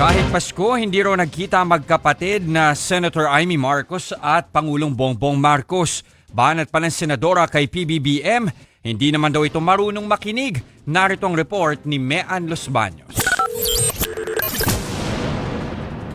Kahit Pasko, hindi raw nagkita magkapatid na Senator Amy Marcos at Pangulong Bongbong Marcos. Banat pa ng senadora kay PBBM, hindi naman daw ito marunong makinig. Narito ang report ni Mean Los Baños.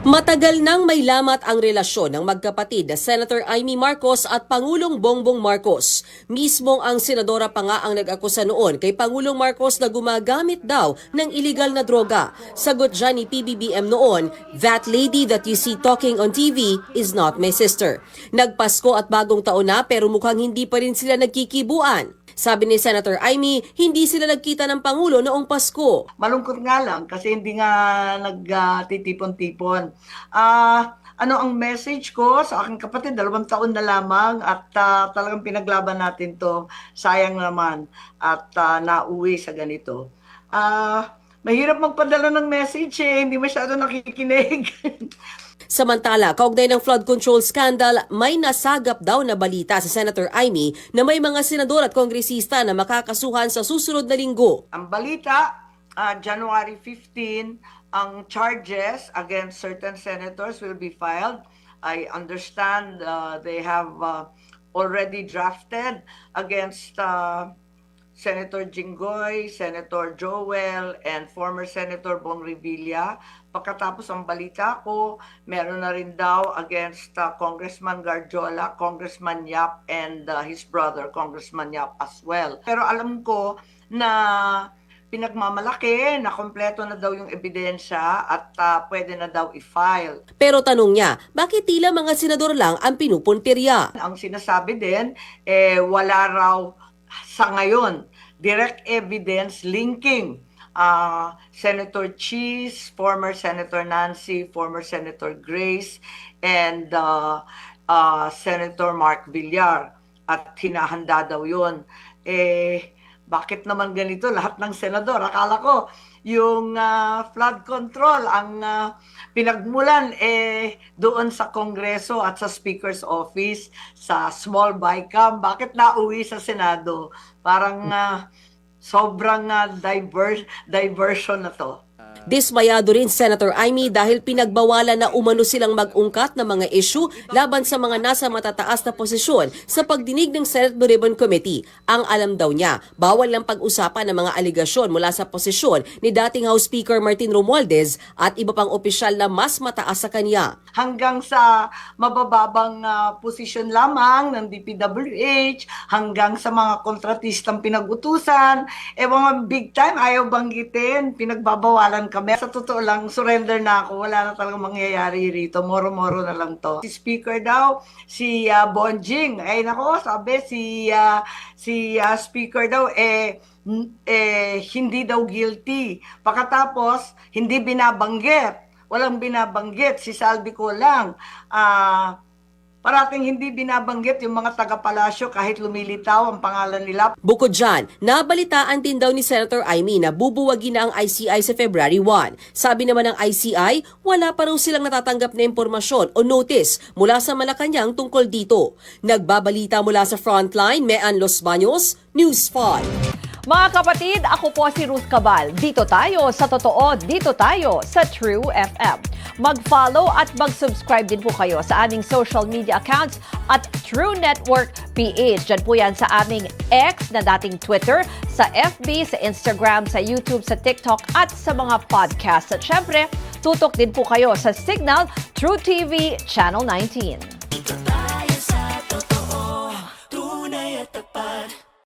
Matagal nang may lamat ang relasyon ng magkapatid na Senator Amy Marcos at Pangulong Bongbong Marcos. Mismong ang senadora pa nga ang nag-akusa noon kay Pangulong Marcos na gumagamit daw ng iligal na droga. Sagot dyan ni PBBM noon, "That lady that you see talking on TV is not my sister." Nagpasko at bagong taon na pero mukhang hindi pa rin sila nagkikibuan. Sabi ni Senator Amy, hindi sila nagkita ng Pangulo noong Pasko. Malungkot nga lang kasi hindi nga nagtitipon-tipon. Ano ang message ko sa aking kapatid? 2 taon na lamang at talagang pinaglaban natin to. Sayang naman at nauwi sa ganito. Mahirap magpadala ng message hindi masyado nakikinig. Samantala, kaugnay ng flood control scandal, may nasagap daw na balita sa Senator Amy na may mga senador at kongresista na makakasuhan sa susunod na linggo. Ang balita, January 15, ang charges against certain senators will be filed. I understand they have already drafted against Senator Jinggoy, Senator Joel, and former Senator Bong Revilla. Pagkatapos ang balita ko, meron na rin daw against Congressman Garjola, Congressman Yap, and his brother, Congressman Yap as well. Pero alam ko na pinagmamalaki na kompleto na daw yung ebidensya at pwede na daw i-file. Pero tanong niya, bakit tila mga senador lang ang pinupuntirya? Ang sinasabi din, wala raw sa ngayon direct evidence linking Senator Cheese, former Senator Nancy, former Senator Grace, and Senator Mark Villar. At hinahanda daw yun. Bakit naman ganito lahat ng senador? Akala ko yung flood control ang pinagmulan doon sa Kongreso at sa Speaker's Office, sa small BICAM. Bakit nauwi sa Senado? Parang sobrang diversion na to. Dismayado rin Senator Amy dahil pinagbawalan na umano silang mag-ungkat ng mga issue laban sa mga nasa matataas na posisyon sa pagdinig ng Senate Blue Ribbon Committee. Ang alam daw niya, bawal lang pag-usapan ng mga aligasyon mula sa posisyon ni dating House Speaker Martin Romualdez at iba pang opisyal na mas mataas sa kanya. Hanggang sa mabababang posisyon lamang ng DPWH, hanggang sa mga kontratistang pinag-utusan, mga big time ayaw banggitin, pinagbabawalan kami. Sa totoo lang, surrender na ako. Wala na talagang mangyayari rito. Moro-moro na lang to. Si Speaker daw, si Bonjing, nako, sabi, si Speaker daw, hindi daw guilty. Pagkatapos, hindi binabanggit. Walang binabanggit. Si Saldi ko lang. Parating hindi binabanggit yung mga taga-palasyo kahit lumilitaw ang pangalan nila. Bukod dyan, nabalitaan din daw ni Senator Amy na bubuwagin na ang ICI sa February 1. Sabi naman ng ICI, wala pa raw silang natatanggap na impormasyon o notice mula sa Malacanang tungkol dito. Nagbabalita mula sa Frontline, Mean Los Baños, News 5. Mga kapatid, ako po si Ruth Cabal. Dito tayo sa totoo, dito tayo sa True FM. Mag-follow at mag-subscribe din po kayo sa aming social media accounts at True Network PH. Diyan po yan sa aming X na dating Twitter, sa FB, sa Instagram, sa YouTube, sa TikTok at sa mga podcasts. At syempre, tutok din po kayo sa Signal True TV Channel 19.